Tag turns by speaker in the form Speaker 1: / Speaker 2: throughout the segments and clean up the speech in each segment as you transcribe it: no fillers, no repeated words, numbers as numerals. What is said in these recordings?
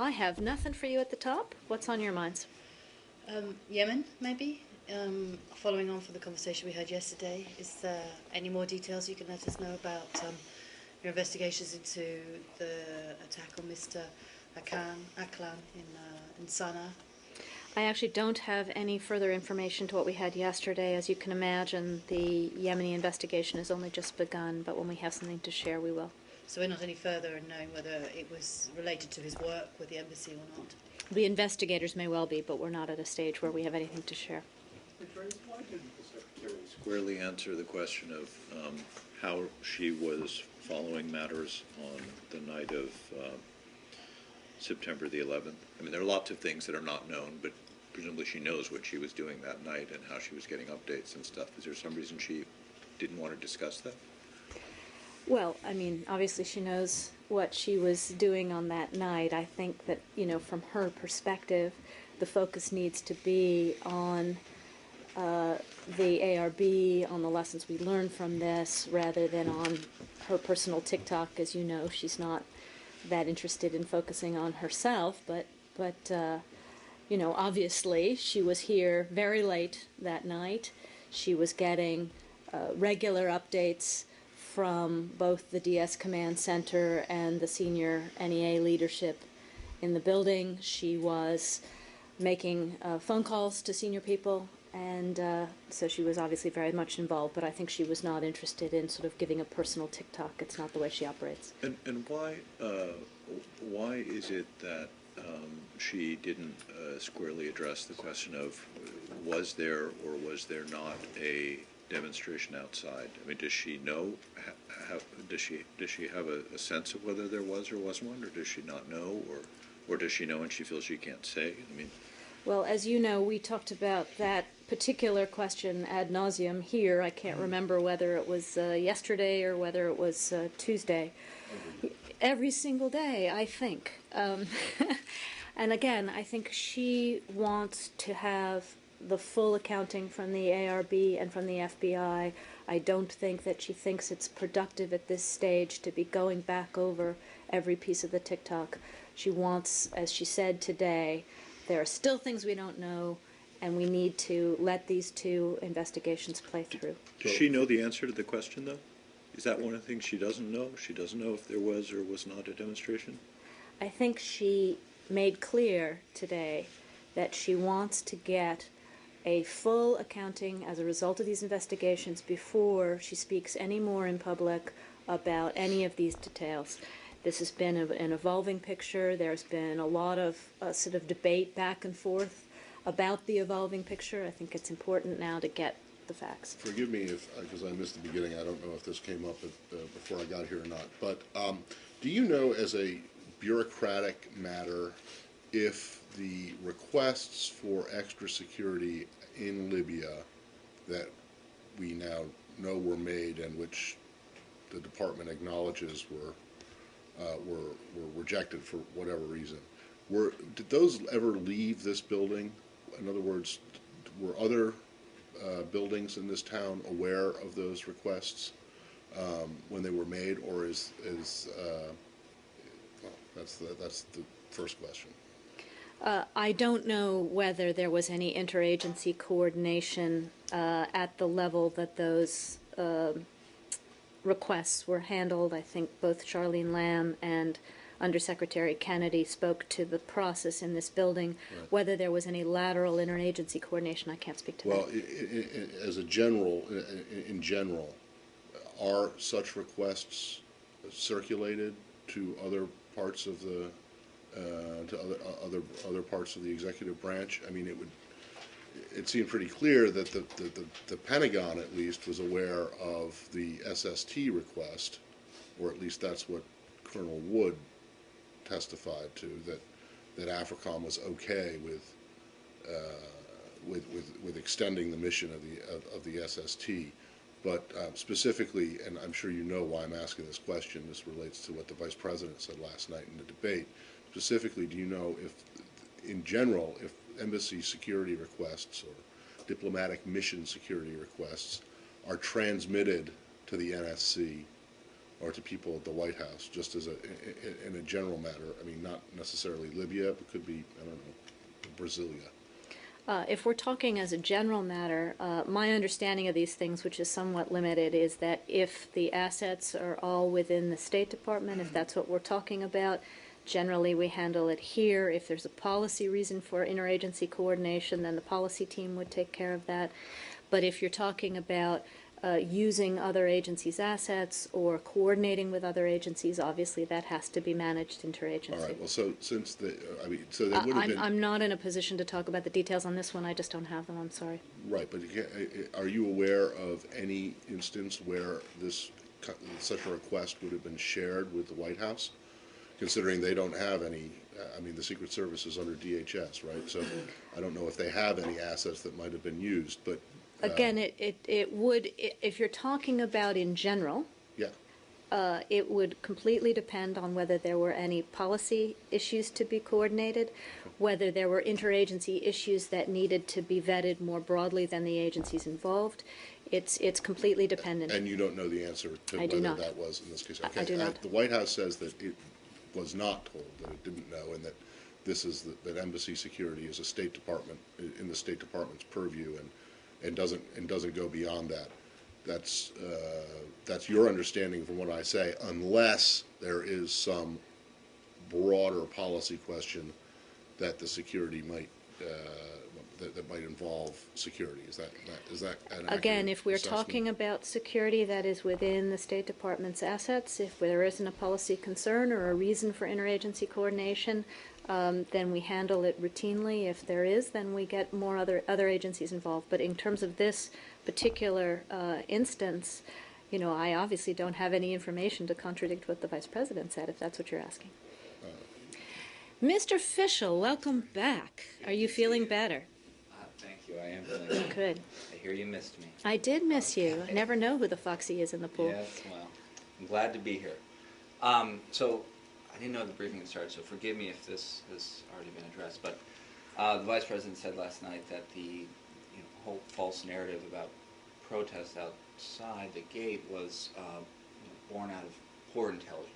Speaker 1: I have nothing for you at the top. What's on your minds?
Speaker 2: Yemen, maybe? Following on from the conversation we had yesterday, is there any more details you can let us know about your investigations into the attack on Mr. Aklan in Sana'a?
Speaker 1: I actually don't have any further information to what we had yesterday. As you can imagine, the Yemeni investigation has only just begun, but when we have something to share, we will.
Speaker 2: So we're not any further in knowing whether it was related to his work with the embassy or not?
Speaker 1: The investigators may well be, but we're not at a stage where we have anything to share.
Speaker 3: Why didn't the Secretary squarely answer the question of how she was following matters on the night of September the 11th? I mean, there are lots of things that are not known, but presumably she knows what she was doing that night and how she was getting updates and stuff. Is there some reason she didn't want to discuss that?
Speaker 1: Well, I mean, obviously she knows what she was doing on that night. I think that, from her perspective, the focus needs to be on the ARB, on the lessons we learned from this, rather than on her personal TikTok. As you know, she's not that interested in focusing on herself, but obviously she was here very late that night. She was getting regular updates from both the DS Command Center and the senior NEA leadership in the building. She was making phone calls to senior people, and so she was obviously very much involved, but I think she was not interested in sort of giving a personal TikTok. It's not the way she operates.
Speaker 3: And why is it that she didn't squarely address the question of was there or was there not a demonstration outside? I mean, does she know? Does she have a sense of whether there was or wasn't one, or does she not know, or does she know and she feels she can't say? I mean,
Speaker 1: well, as you know, we talked about that particular question ad nauseum here. I can't remember whether it was yesterday or whether it was Tuesday. Every single day, I think. And again, I think she wants to have the full accounting from the ARB and from the FBI. I don't think that she thinks it's productive at this stage to be going back over every piece of the TikTok. She wants, as she said today, there are still things we don't know, and we need to let these two investigations play through.
Speaker 3: Does she know the answer to the question, though? Is that one of the things she doesn't know? She doesn't know if there was or was not a demonstration?
Speaker 1: I think she made clear today that she wants to get a full accounting as a result of these investigations before she speaks any more in public about any of these details. This has been an evolving picture. There's been a lot of sort of debate back and forth about the evolving picture. I think it's important now to get the facts.
Speaker 4: Forgive me because I missed the beginning. I don't know if this came up before I got here or not. But do you know, as a bureaucratic matter, if the requests for extra security in Libya that we now know were made and which the department acknowledges were rejected for whatever reason, did those ever leave this building? In other words, were other buildings in this town aware of those requests when they were made, or is well, that's the first question.
Speaker 1: I don't know whether there was any interagency coordination at the level that those requests were handled. I think both Charlene Lamb and Undersecretary Kennedy spoke to the process in this building. Right. Whether there was any lateral interagency coordination, I can't speak to that.
Speaker 4: Well, in general, are such requests circulated to other parts of the other parts of the executive branch? I mean, it seemed pretty clear that the Pentagon, at least, was aware of the SST request, or at least that's what Colonel Wood testified to, that AFRICOM was okay with extending the mission of the SST. But specifically, and I'm sure you know why I'm asking this question, this relates to what the Vice President said last night in the debate. Specifically, do you know if, in general, if embassy security requests or diplomatic mission security requests are transmitted to the NSC or to people at the White House, just as in a general matter? I mean, not necessarily Libya, but could be, I don't know, Brasilia.
Speaker 1: If we're talking as a general matter, my understanding of these things, which is somewhat limited, is that if the assets are all within the State Department, if that's what we're talking about, generally we handle it here. If there's a policy reason for interagency coordination, then the policy team would take care of that. But if you're talking about using other agencies' assets or coordinating with other agencies, obviously that has to be managed interagency.
Speaker 4: All right, well, so since the, I mean, so there would have been.
Speaker 1: I'm not in a position to talk about the details on this one. I just don't have them. I'm sorry.
Speaker 4: Right, but are you aware of any instance where such a request would have been shared with the White House? Considering they don't have any, I mean, the Secret Service is under DHS, right? So I don't know if they have any assets that might have been used, but.
Speaker 1: Again, it would, if you're talking about in general,
Speaker 4: Yeah,
Speaker 1: it would completely depend on whether there were any policy issues to be coordinated, whether there were interagency issues that needed to be vetted more broadly than the agencies involved. It's completely dependent.
Speaker 4: and you don't know the answer to
Speaker 1: I do
Speaker 4: whether
Speaker 1: not.
Speaker 4: that was in this case.
Speaker 1: I do not.
Speaker 4: The White House says that it was not told, that it didn't know, and that this is, that embassy security is a State Department, in the State Department's purview, and doesn't go beyond that. That's your understanding from what I say, unless there is some broader policy question that the security might that might involve security. Is that an accurate
Speaker 1: Again, if we're
Speaker 4: assessment?
Speaker 1: talking about security that is within the State Department's assets, if there isn't a policy concern or a reason for interagency coordination, then we handle it routinely. If there is, then we get more other agencies involved. But in terms of this particular instance, you know, I obviously don't have any information to contradict what the Vice President said, if that's what you're asking. Mr. Fischel, welcome back. Are you feeling better?
Speaker 5: Thank you. I am feeling good.
Speaker 1: Good.
Speaker 5: I hear you missed me.
Speaker 1: I did miss you. I never know who the foxy is in the pool.
Speaker 5: Yes, well, I'm glad to be here. So I didn't know the briefing had started, so forgive me if this has already been addressed. But the Vice President said last night that the whole false narrative about protests outside the gate was born out of poor intelligence.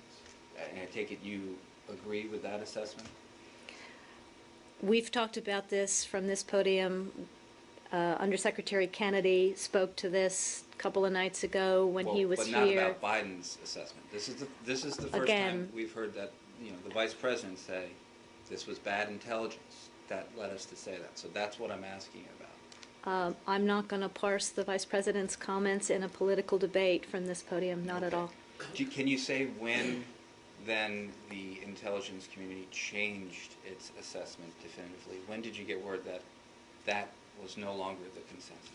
Speaker 5: And I take it you agree with that assessment?
Speaker 1: We've talked about this from this podium. Undersecretary Kennedy spoke to this a couple of nights ago when he was
Speaker 5: but
Speaker 1: here.
Speaker 5: not about Biden's assessment. This is the first
Speaker 1: Again,
Speaker 5: time we've heard that the Vice President say this was bad intelligence that led us to say that. So that's what I'm asking about.
Speaker 1: I'm not going to parse the Vice President's comments in a political debate from this podium, not at all.
Speaker 5: Can you say when then the intelligence community changed its assessment definitively? When did you get word that that was no longer the consensus?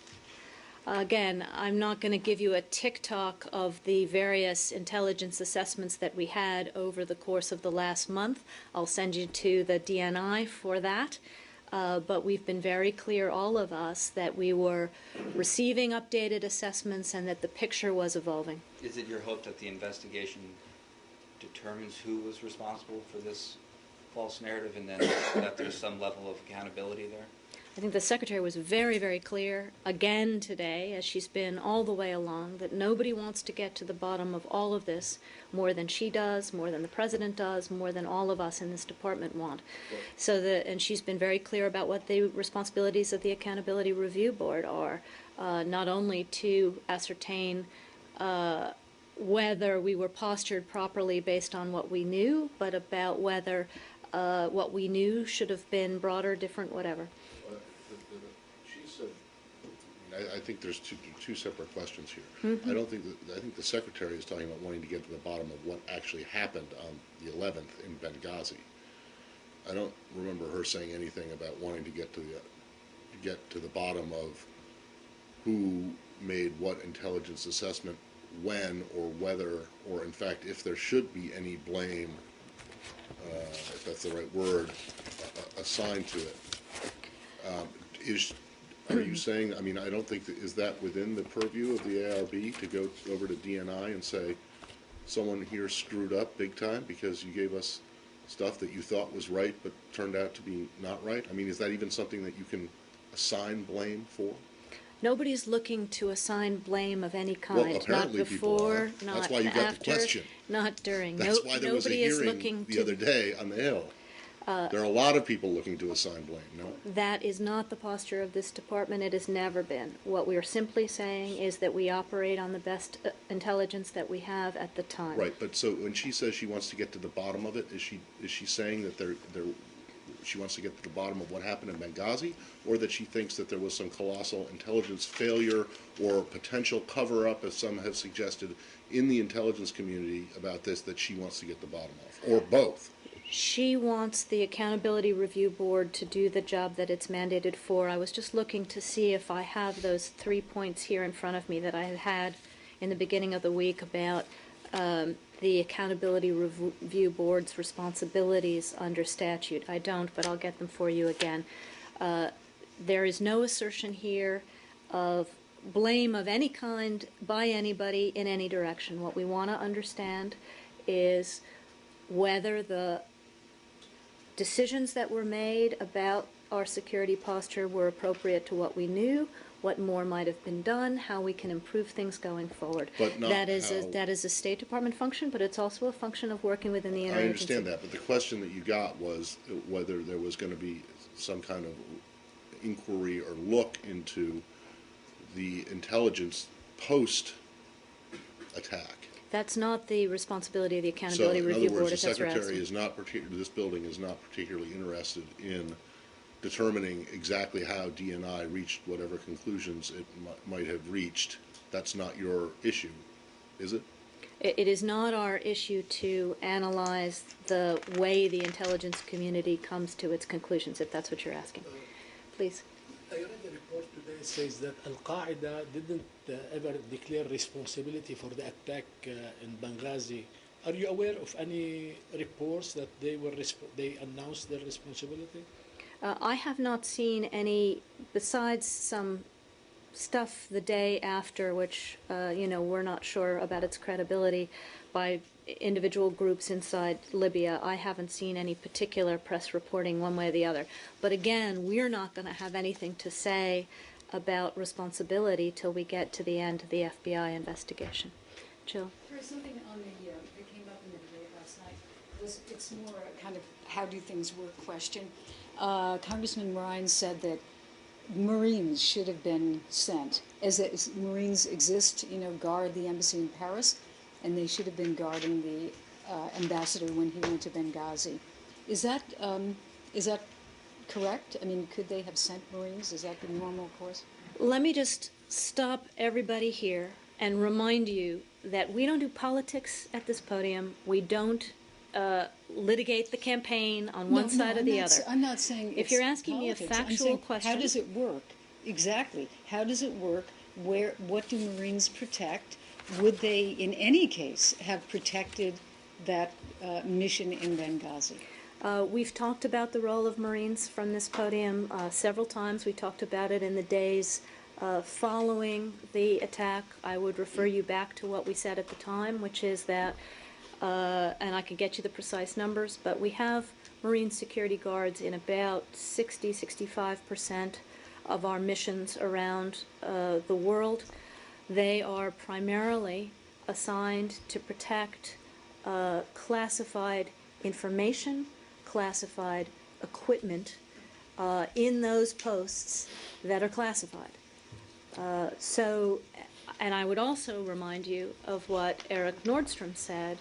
Speaker 1: Again, I'm not going to give you a tick-tock of the various intelligence assessments that we had over the course of the last month. I'll send you to the DNI for that. But we've been very clear, all of us, that we were receiving updated assessments and that the picture was evolving.
Speaker 5: Is it your hope that the investigation determines who was responsible for this false narrative and then that there's some level of accountability there?
Speaker 1: I think the Secretary was very, very clear again today, as she's been all the way along, that nobody wants to get to the bottom of all of this more than she does, more than the President does, more than all of us in this department want. And she's been very clear about what the responsibilities of the Accountability Review Board are, not only to ascertain whether we were postured properly based on what we knew, but about whether what we knew should have been broader, different, whatever.
Speaker 4: She said, I think there's two separate questions here. Mm-hmm. I think the Secretary is talking about wanting to get to the bottom of what actually happened on the 11th in Benghazi. I don't remember her saying anything about wanting to get to the bottom of who made what intelligence assessment when, or whether, or in fact if there should be any blame, if that's the right word, assigned to it. Are you saying, I mean, I don't think, is that within the purview of the ARB to go over to DNI and say, someone here screwed up big time because you gave us stuff that you thought was right but turned out to be not right? I mean, is that even something that you can assign blame for?
Speaker 1: Nobody's looking to assign blame of any kind.
Speaker 4: Well, apparently
Speaker 1: not
Speaker 4: people
Speaker 1: before,
Speaker 4: are.
Speaker 1: not
Speaker 4: That's why you got the
Speaker 1: after,
Speaker 4: question.
Speaker 1: not during.
Speaker 4: That's why there was a
Speaker 1: nobody is
Speaker 4: hearing
Speaker 1: looking
Speaker 4: the
Speaker 1: to.
Speaker 4: other day on the Hill. There are a lot of people looking to assign blame, no?
Speaker 1: That is not the posture of this department. It has never been. What we are simply saying is that we operate on the best intelligence that we have at the time.
Speaker 4: Right, but so when she says she wants to get to the bottom of it, is she saying that she wants to get to the bottom of what happened in Benghazi, or that she thinks that there was some colossal intelligence failure or potential cover-up, as some have suggested, in the intelligence community about this that she wants to get to the bottom of, or both?
Speaker 1: She wants the Accountability Review Board to do the job that it's mandated for. I was just looking to see if I have those 3 points here in front of me that I had in the beginning of the week about the Accountability Review Board's responsibilities under statute. I don't, but I'll get them for you again. There is no assertion here of blame of any kind by anybody in any direction. What we want to understand is whether the decisions that were made about our security posture were appropriate to what we knew, what more might have been done, how we can improve things going forward.
Speaker 4: But not
Speaker 1: that is
Speaker 4: how-
Speaker 1: that is a State Department function, but it's also a function of working within the interagency.
Speaker 4: I understand that, but the question that you got was whether there was going to be some kind of inquiry or look into the intelligence post-attack.
Speaker 1: That's not the responsibility of the
Speaker 4: So,
Speaker 1: Accountability
Speaker 4: in
Speaker 1: Review
Speaker 4: other
Speaker 1: Board,
Speaker 4: words,
Speaker 1: if
Speaker 4: the
Speaker 1: that's what you're
Speaker 4: Secretary
Speaker 1: asking.
Speaker 4: is not this building is not particularly interested in determining exactly how DNI reached whatever conclusions it might have reached. That's not your issue, is it?
Speaker 1: It is not our issue to analyze the way the intelligence community comes to its conclusions, if that's what you're asking. Please.
Speaker 6: I read the report today says that Al-Qaeda didn't ever declare responsibility for the attack in Benghazi. Are you aware of any reports that they announced their responsibility?
Speaker 1: I have not seen any, besides some stuff the day after, which, we're not sure about its credibility, by individual groups inside Libya. I haven't seen any particular press reporting one way or the other. But again, we're not going to have anything to say about responsibility till we get to the end of the FBI investigation. Jill?
Speaker 7: There was something on that came up in the debate last night. It's more a kind of how do things work question. Congressman Ryan said that Marines should have been sent, as Marines exist, guard the embassy in Paris, and they should have been guarding the ambassador when he went to Benghazi. Is that correct? I mean, could they have sent Marines? Is that the normal course?
Speaker 1: Let me just stop everybody here and remind you that we don't do politics at this podium. We don't litigate the campaign on one side or the other.
Speaker 7: I'm not saying
Speaker 1: If
Speaker 7: it's
Speaker 1: you're asking me a
Speaker 7: politics. I'm
Speaker 1: factual
Speaker 7: saying,
Speaker 1: question,
Speaker 7: how does it work? Exactly. How does it work? What do Marines protect? Would they, in any case, have protected that mission in Benghazi?
Speaker 1: we've talked about the role of Marines from this podium several times. We talked about it in the days following the attack. I would refer you back to what we said at the time, which is that, and I can get you the precise numbers, but we have Marine security guards in about 60-65% of our missions around the world. They are primarily assigned to protect classified information, classified equipment in those posts that are classified. And I would also remind you of what Eric Nordstrom said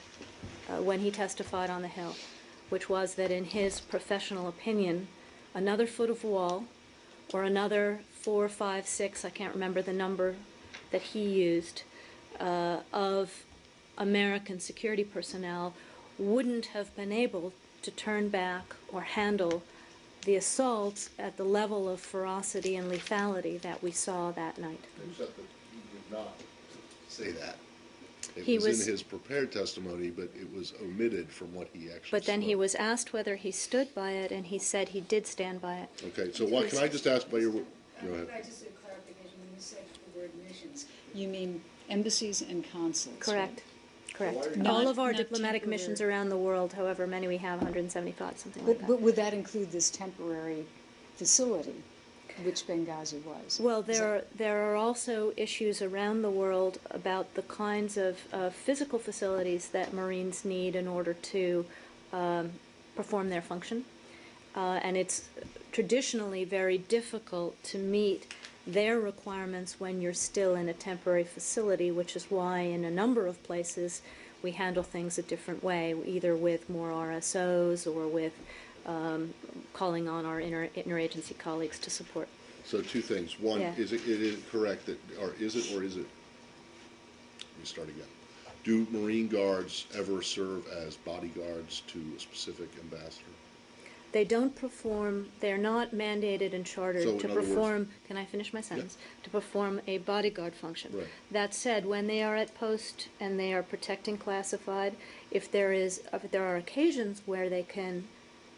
Speaker 1: when he testified on the Hill, which was that in his professional opinion, another foot of wall or another 4, 5, 6, I can't remember the number that he used, of American security personnel wouldn't have been able to turn back or handle the assaults at the level of ferocity and lethality that we saw that night.
Speaker 4: Except that he did not say that. It
Speaker 1: He
Speaker 4: was
Speaker 1: was-
Speaker 4: in his prepared testimony, but it was omitted from what he actually
Speaker 1: But then he
Speaker 4: spoke.
Speaker 1: was asked whether he stood by it, and he said he did stand by it.
Speaker 4: Okay, so what, can I just ask by your, go ahead.
Speaker 7: I just a clarification. When you say the word missions, you mean embassies and consulates?
Speaker 1: Correct. Correct.
Speaker 7: Not-
Speaker 1: All of our
Speaker 7: not
Speaker 1: diplomatic
Speaker 7: temporary.
Speaker 1: missions around the world, however many we have, 175, something like
Speaker 7: But
Speaker 1: that.
Speaker 7: would that include this temporary facility? which Benghazi was.
Speaker 1: Well, there are also issues around the world about the kinds of physical facilities that Marines need in order to perform their function. And it's traditionally very difficult to meet their requirements when you're still in a temporary facility, which is why in a number of places we handle things a different way, either with more RSOs or with calling on our interagency colleagues to support.
Speaker 4: So two things. One,
Speaker 1: Yeah.
Speaker 4: it is correct that, or is it, let me start again. Do Marine Guards ever serve as bodyguards to a specific ambassador?
Speaker 1: They don't perform, they're not mandated and chartered
Speaker 4: So,
Speaker 1: to
Speaker 4: in other words-
Speaker 1: perform, can I finish my sentence? To perform a bodyguard function.
Speaker 4: Right.
Speaker 1: That said, when they are at post and they are protecting classified, if there are occasions where they can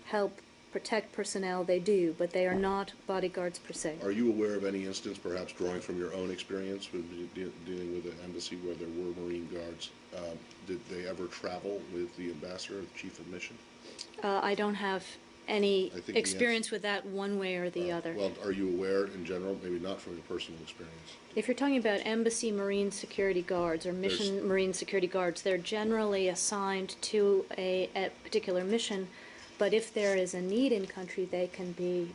Speaker 1: help protect personnel, they do, but they are not bodyguards per se.
Speaker 4: Are you aware of any instance, perhaps drawing from your own experience with dealing with an embassy where there were Marine Guards? Did they ever travel with the ambassador, the chief of mission?
Speaker 1: I don't have any
Speaker 4: I think the
Speaker 1: experience with that one way or the other.
Speaker 4: Well, are you aware in general, maybe not from your personal experience?
Speaker 1: If you're talking about embassy marine security guards or mission
Speaker 4: There's-
Speaker 1: marine security guards, they're generally assigned to a particular mission, but if there is a need in country, they can be,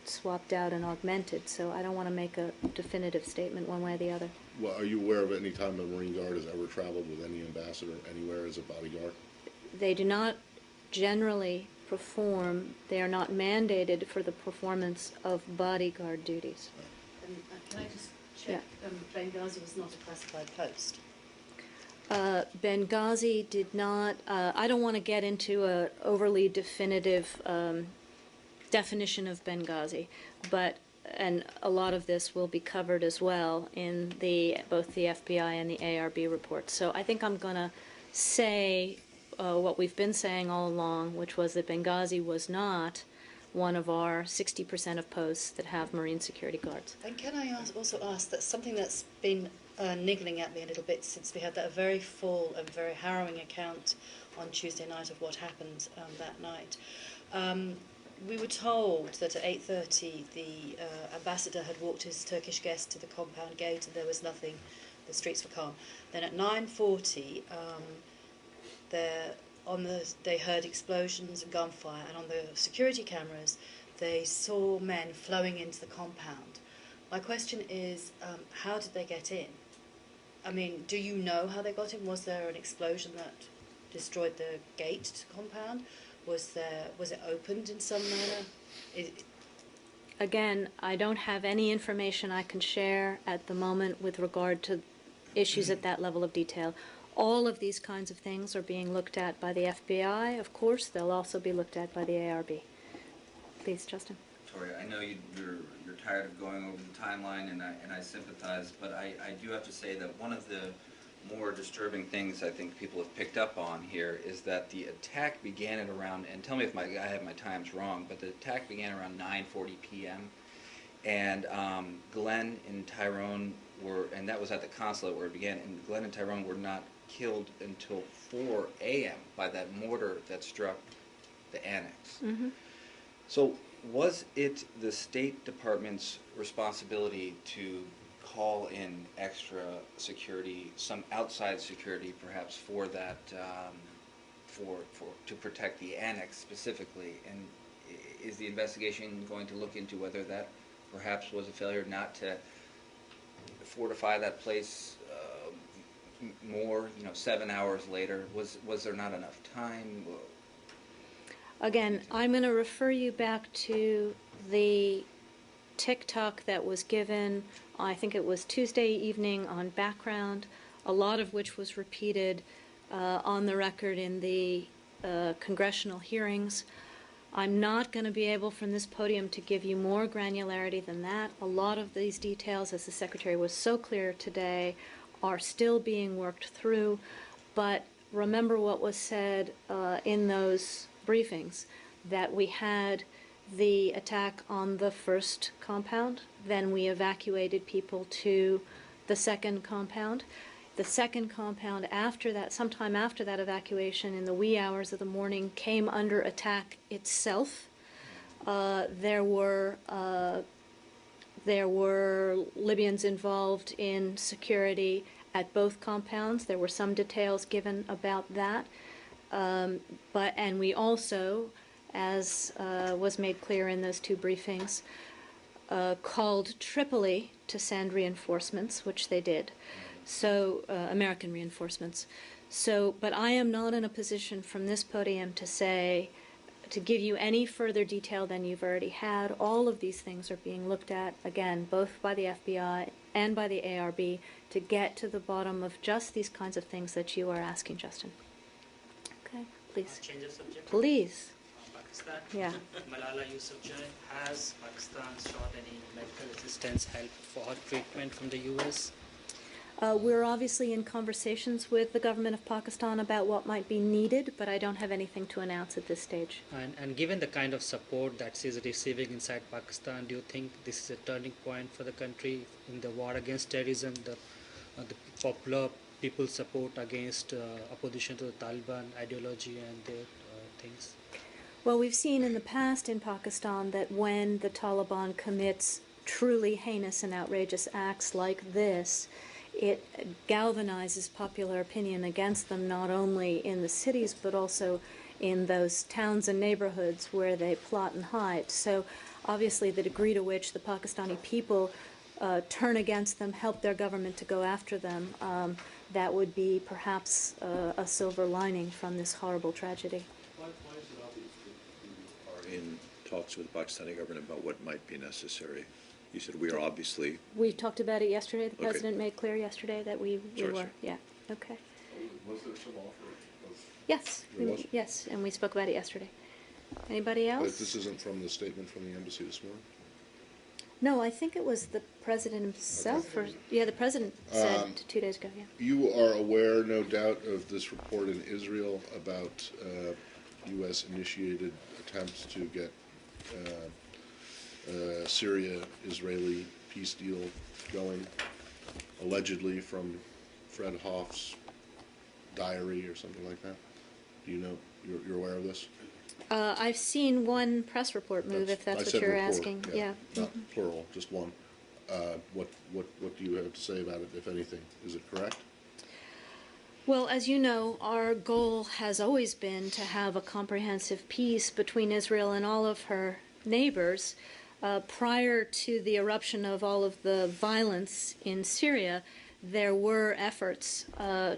Speaker 1: swapped out and augmented. So I don't want to make a definitive statement one way or the other.
Speaker 4: Well, are you aware of any time a Marine Guard has ever traveled with any ambassador anywhere as a bodyguard?
Speaker 1: They do not generally perform, they are not mandated for the performance of bodyguard duties.
Speaker 2: Can I just check? Benghazi was not a classified post.
Speaker 1: Benghazi did not, I don't want to get into an overly definitive definition of Benghazi, and a lot of this will be covered as well in both the FBI and the ARB reports. So I think I'm going to say what we've been saying all along, which was that Benghazi was not one of our 60% of posts that have Marine security guards.
Speaker 2: And can I also ask that something that's been niggling at me a little bit since we had that very full and very harrowing account on Tuesday night of what happened that night. We were told that at 8:30 the ambassador had walked his Turkish guest to the compound gate and there was nothing, the streets were calm. Then at 9:40 they heard explosions and gunfire, and on the security cameras they saw men flowing into the compound. My question is, how did they get in? I mean, do you know how they got in? Was there an explosion that destroyed the gate to the compound? Was it opened in some manner?
Speaker 1: Again, I don't have any information I can share at the moment with regard to issues at that level of detail. All of these kinds of things are being looked at by the FBI. Of course, they'll also be looked at by the ARB. Please, Justin.
Speaker 5: Victoria, I know you're tired of going over the timeline, and I sympathize, but I do have to say that one of the more disturbing things I think people have picked up on here is that the attack began at around, and tell me if I have my times wrong, but the attack began around 9:40 p.m. and Glenn and Tyrone and that was at the consulate where it began, and Glenn and Tyrone were not killed until 4 a.m. by that mortar that struck the annex.
Speaker 1: Mm-hmm.
Speaker 5: So was it the State Department's responsibility to call in extra security, some outside security perhaps for that, to protect the annex specifically? And is the investigation going to look into whether that perhaps was a failure not to fortify that place more, 7 hours later? Was there not enough time?
Speaker 1: Again, I'm going to refer you back to the TikTok that was given, I think it was Tuesday evening on Background, a lot of which was repeated on the record in the congressional hearings. I'm not going to be able from this podium to give you more granularity than that. A lot of these details, as the Secretary was so clear today, are still being worked through, but remember what was said in those briefings, that we had the attack on the first compound, then we evacuated people to the second compound. The second compound, after that, sometime after that evacuation, in the wee hours of the morning, came under attack itself. There were There were Libyans involved in security at both compounds. There were some details given about that. And we also, as was made clear in those two briefings, called Tripoli to send reinforcements, which they did. So, American reinforcements. So, but I am not in a position from this podium to give you any further detail than you've already had. All of these things are being looked at, again, both by the FBI and by the ARB, to get to the bottom of just these kinds of things that you are asking, Justin. Okay, please.
Speaker 8: Change of subject.
Speaker 1: Please.
Speaker 8: Pakistan.
Speaker 1: Yeah.
Speaker 8: Malala Yousafzai, has Pakistan sought any medical assistance, help for her treatment from the U.S.?
Speaker 1: We're obviously in conversations with the government of Pakistan about what might be needed, but I don't have anything to announce at this stage.
Speaker 8: And given the kind of support that she is receiving inside Pakistan, do you think this is a turning point for the country in the war against terrorism, the popular people's support against opposition to the Taliban ideology and their things?
Speaker 1: Well, we've seen in the past in Pakistan that when the Taliban commits truly heinous and outrageous acts like this, it galvanizes popular opinion against them, not only in the cities but also in those towns and neighborhoods where they plot and hide. So obviously the degree to which the Pakistani people turn against them, help their government to go after them, that would be perhaps a silver lining from this horrible tragedy.
Speaker 3: Why is it obvious that you are in talks with the Pakistani government about what might be necessary? You said we are obviously...
Speaker 1: We talked about it yesterday. The
Speaker 3: Okay.
Speaker 1: President made clear yesterday that we
Speaker 3: Sure,
Speaker 1: were.
Speaker 3: sure.
Speaker 1: Yeah. Okay.
Speaker 4: Was there some offer?
Speaker 1: Yes.
Speaker 4: There was?
Speaker 1: Yes, and we spoke about it yesterday. Anybody
Speaker 4: But
Speaker 1: else?
Speaker 4: this isn't from the statement from the embassy this morning?
Speaker 1: No, I think it was the President himself. Or, yeah, the President said 2 days ago, yeah.
Speaker 4: You are aware, no doubt, of this report in Israel about U.S.-initiated attempts to get Syria-Israeli peace deal going, allegedly from Fred Hoff's diary or something like that. Do you know? You're aware of this?
Speaker 1: I've seen one press report move, if
Speaker 4: I
Speaker 1: that's what
Speaker 4: said
Speaker 1: you're
Speaker 4: report,
Speaker 1: asking. Yeah.
Speaker 4: Not plural, just one. What do you have to say about it, if anything? Is it correct?
Speaker 1: Well, as you know, our goal has always been to have a comprehensive peace between Israel and all of her neighbors. Prior to the eruption of all of the violence in Syria, there were efforts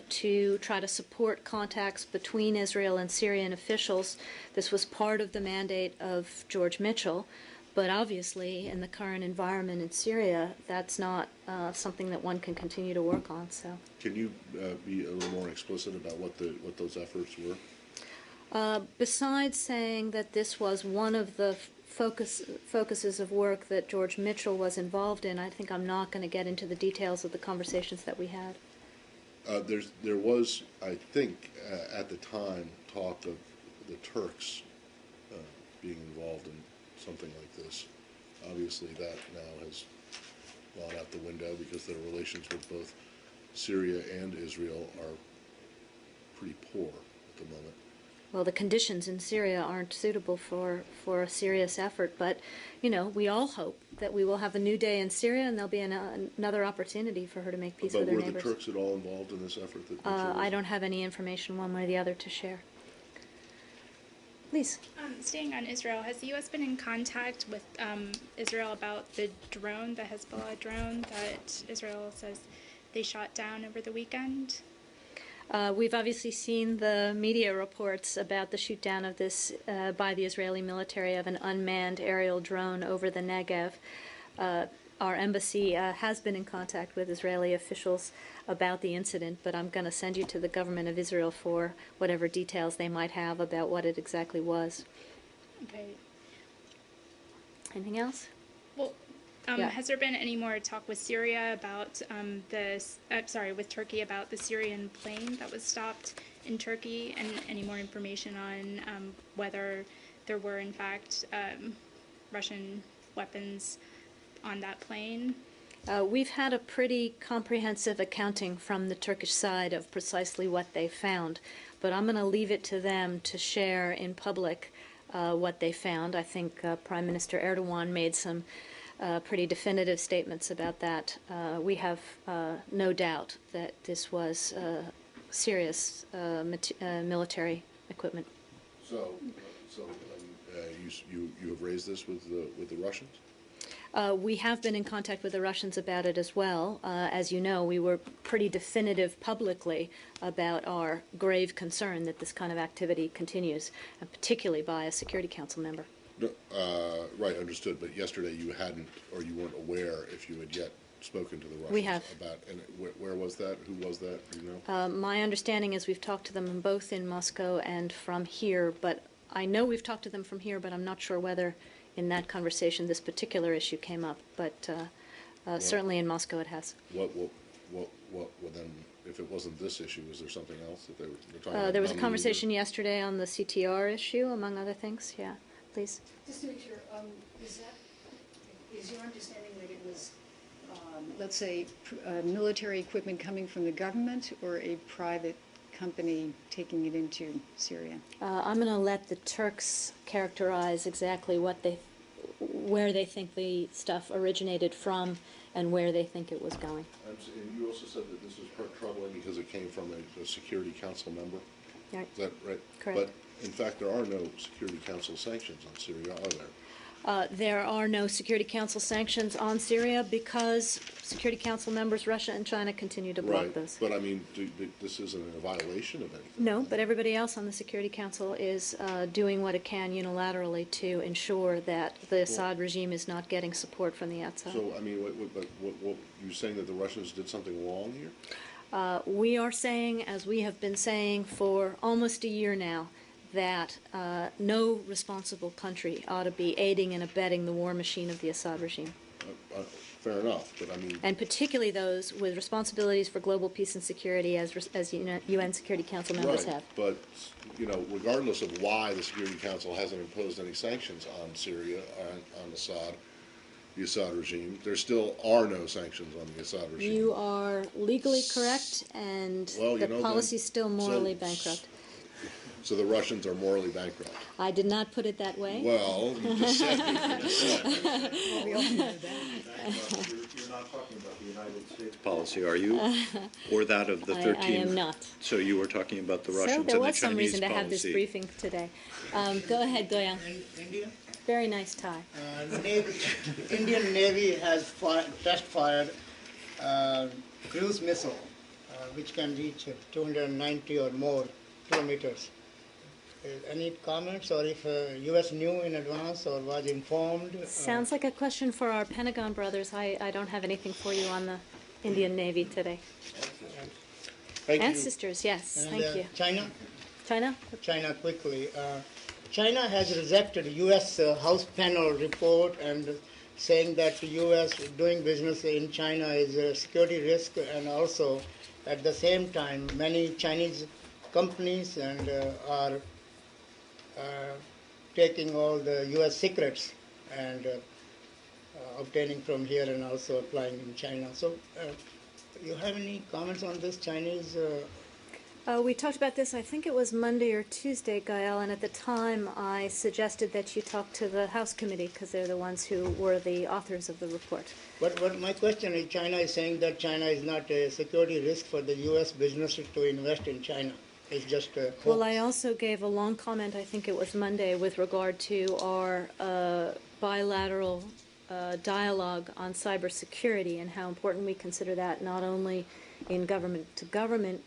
Speaker 1: to try to support contacts between Israel and Syrian officials. This was part of the mandate of George Mitchell, but obviously in the current environment in Syria, that's not something that one can continue to work on. So,
Speaker 4: Can you be a little more explicit about what those efforts were?
Speaker 1: besides saying that this was one of the focuses of work that George Mitchell was involved in, I think I'm not going to get into the details of the conversations that we had.
Speaker 4: There was, I think, at the time, talk of the Turks being involved in something like this. Obviously, that now has gone out the window because their relations with both Syria and Israel are pretty poor at the moment.
Speaker 1: Well, the conditions in Syria aren't suitable for a serious effort, but, you know, we all hope that we will have a new day in Syria and there'll be another opportunity for her to make peace
Speaker 4: But
Speaker 1: with her
Speaker 4: were
Speaker 1: neighbors.
Speaker 4: the Turks at all involved in this effort? That Mitchell
Speaker 1: I
Speaker 4: was-
Speaker 1: don't have any information one way or the other to share. Please.
Speaker 9: Staying on Israel, has the U.S. been in contact with Israel about the drone, the Hezbollah drone that Israel says they shot down over the weekend?
Speaker 1: We've obviously seen the media reports about the shoot down of this by the Israeli military of an unmanned aerial drone over the Negev. Our embassy has been in contact with Israeli officials about the incident, but I'm going to send you to the government of Israel for whatever details they might have about what it exactly was.
Speaker 9: Okay.
Speaker 1: Anything else?
Speaker 9: Well,
Speaker 1: Yeah.
Speaker 9: has there been any more talk with Syria about with Turkey about the Syrian plane that was stopped in Turkey, and any more information on whether there were in fact Russian weapons on that plane?
Speaker 1: We've had a pretty comprehensive accounting from the Turkish side of precisely what they found, but I'm going to leave it to them to share in public what they found. I think Prime Minister Erdogan made some pretty definitive statements about that. We have no doubt that this was serious military equipment.
Speaker 4: So you have raised this with the Russians?
Speaker 1: We have been in contact with the Russians about it as well. As you know, we were pretty definitive publicly about our grave concern that this kind of activity continues, and particularly by a Security Council member.
Speaker 4: No, right, understood. But yesterday you hadn't, or you weren't aware if you had yet spoken to the Russians.
Speaker 1: We have.
Speaker 4: About, and where was that? Who was that? Do you know?
Speaker 1: My understanding is we've talked to them both in Moscow and from here, but I know we've talked to them from here, but I'm not sure whether in that conversation this particular issue came up. But certainly in Moscow it has.
Speaker 4: What then, if it wasn't this issue, was there something else that they were talking about?
Speaker 1: There was a conversation yesterday on the CTR issue, among other things. Yeah, please.
Speaker 7: Just to make sure, is your understanding that it was, let's say, military equipment coming from the government or a private company taking it into Syria?
Speaker 1: I'm going to let the Turks characterize exactly where they think the stuff originated from and where they think it was going.
Speaker 4: And you also said that this was troubling because it came from a Security Council member.
Speaker 1: Right.
Speaker 4: Is that right?
Speaker 1: Correct.
Speaker 4: But in fact, there are no Security Council sanctions on Syria, are there?
Speaker 1: There are no Security Council sanctions on Syria because Security Council members Russia and China continue to block
Speaker 4: Right.
Speaker 1: those.
Speaker 4: But I mean, this isn't a violation of anything.
Speaker 1: No, but everybody else on the Security Council is doing what it can unilaterally to ensure that the Assad regime is not getting support from the outside.
Speaker 4: So, I mean, what you're saying that the Russians did something wrong here?
Speaker 1: We are saying, as we have been saying for almost a year now, that no responsible country ought to be aiding and abetting the war machine of the Assad regime.
Speaker 4: Fair enough, but I mean...
Speaker 1: And particularly those with responsibilities for global peace and security as UN Security Council members
Speaker 4: Right,
Speaker 1: have.
Speaker 4: but, you know, regardless of why the Security Council hasn't imposed any sanctions on Syria, on Assad, the Assad regime, there still are no sanctions on the Assad regime.
Speaker 1: You are legally correct, and
Speaker 4: Well, you
Speaker 1: the
Speaker 4: know,
Speaker 1: policy is still morally
Speaker 4: so-
Speaker 1: bankrupt.
Speaker 4: So the Russians are morally bankrupt.
Speaker 1: I did not put it that way.
Speaker 4: Well, you just said it.
Speaker 3: You're not talking about the United States policy, are you? Or that of the 13?
Speaker 1: I am not.
Speaker 3: So you were talking about the Russians
Speaker 1: So
Speaker 3: and
Speaker 1: there
Speaker 3: the
Speaker 1: was some
Speaker 3: Chinese
Speaker 1: reason to have this
Speaker 3: policy.
Speaker 1: briefing today. Go ahead, Goyal.
Speaker 10: India?
Speaker 1: Very nice tie.
Speaker 10: Indian Navy has test fired cruise missile, which can reach 290 or more kilometers. Any comments, or if U.S. knew in advance or was informed?
Speaker 1: Sounds like a question for our Pentagon brothers. I don't have anything for you on the Indian Navy today.
Speaker 4: Thank
Speaker 1: And
Speaker 4: you.
Speaker 1: sisters, yes,
Speaker 10: And,
Speaker 1: thank you.
Speaker 10: China?
Speaker 1: China?
Speaker 10: China quickly. China has rejected U.S. House panel report and saying that the U.S. doing business in China is a security risk, and also at the same time many Chinese companies and are taking all the U.S. secrets and obtaining from here and also applying in China. So you have any comments on this Chinese?
Speaker 1: We talked about this, I think it was Monday or Tuesday, Gael, and at the time I suggested that you talk to the House Committee because they're the ones who were the authors of the report.
Speaker 10: But my question is, China is saying that China is not a security risk for the U.S. businesses to invest in China. It's just a hoax.
Speaker 1: Well, I also gave a long comment, I think it was Monday, with regard to our bilateral dialogue on cybersecurity and how important we consider that not only in government-to-government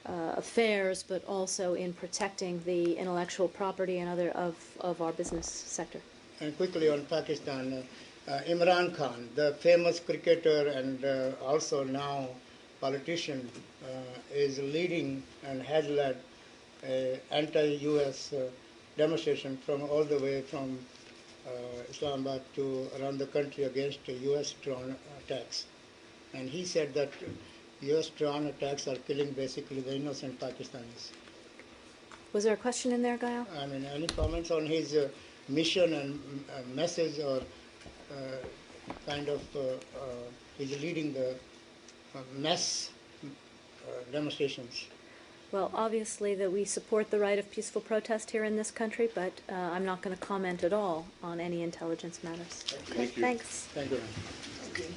Speaker 1: affairs, but also in protecting the intellectual property and other of our business sector.
Speaker 10: And quickly on Pakistan, Imran Khan, the famous cricketer and also now politician, is leading and has led anti-U.S. demonstration from all the way from Islamabad to around the country against U.S. drone attacks. And he said that U.S. drone attacks are killing basically the innocent Pakistanis.
Speaker 1: Was there a question in there, Gael?
Speaker 10: I mean, any comments on his mission and message, or kind of he's leading the mass demonstrations?
Speaker 1: Well, obviously that we support the right of peaceful protest here in this country, but I'm not going to comment at all on any intelligence matters.
Speaker 4: Thank you.
Speaker 1: Thanks.
Speaker 6: Thank you.
Speaker 10: Okay.